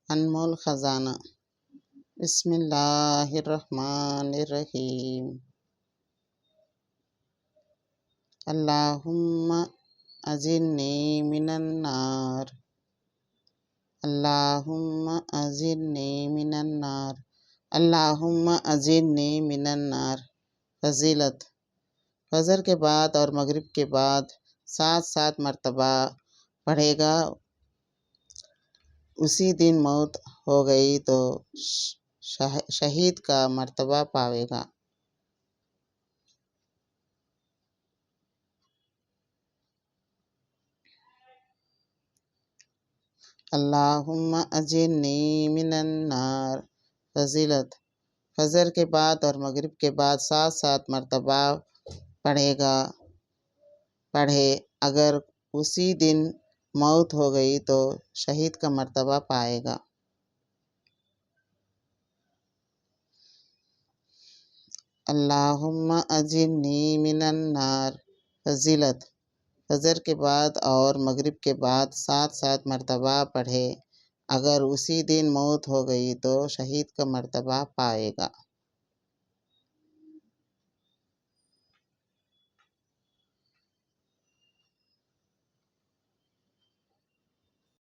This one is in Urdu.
انمول خزانہ۔ بسم اللہ الرحمن الرحیم۔ اللہم اجرنی من النار، اللہم اجرنی من النار، اللہم اجرنی من النار۔ فضیلت: فجر کے بعد اور مغرب کے بعد 7 مرتبہ پڑھے گا، اسی دن موت ہو گئی تو شہید کا مرتبہ پاوے گا۔ اللہم اجرنی من النار۔ فضیلت: فجر کے بعد اور مغرب کے بعد 7 مرتبہ پڑھے، اگر اسی دن موت ہو گئی تو شہید کا مرتبہ پائے گا۔ اللہم اجرنی من النار۔ فضیلت: فجر کے بعد اور مغرب کے بعد 7 مرتبہ پڑھے، اگر اسی دن موت ہو گئی تو شہید کا مرتبہ پائے گا۔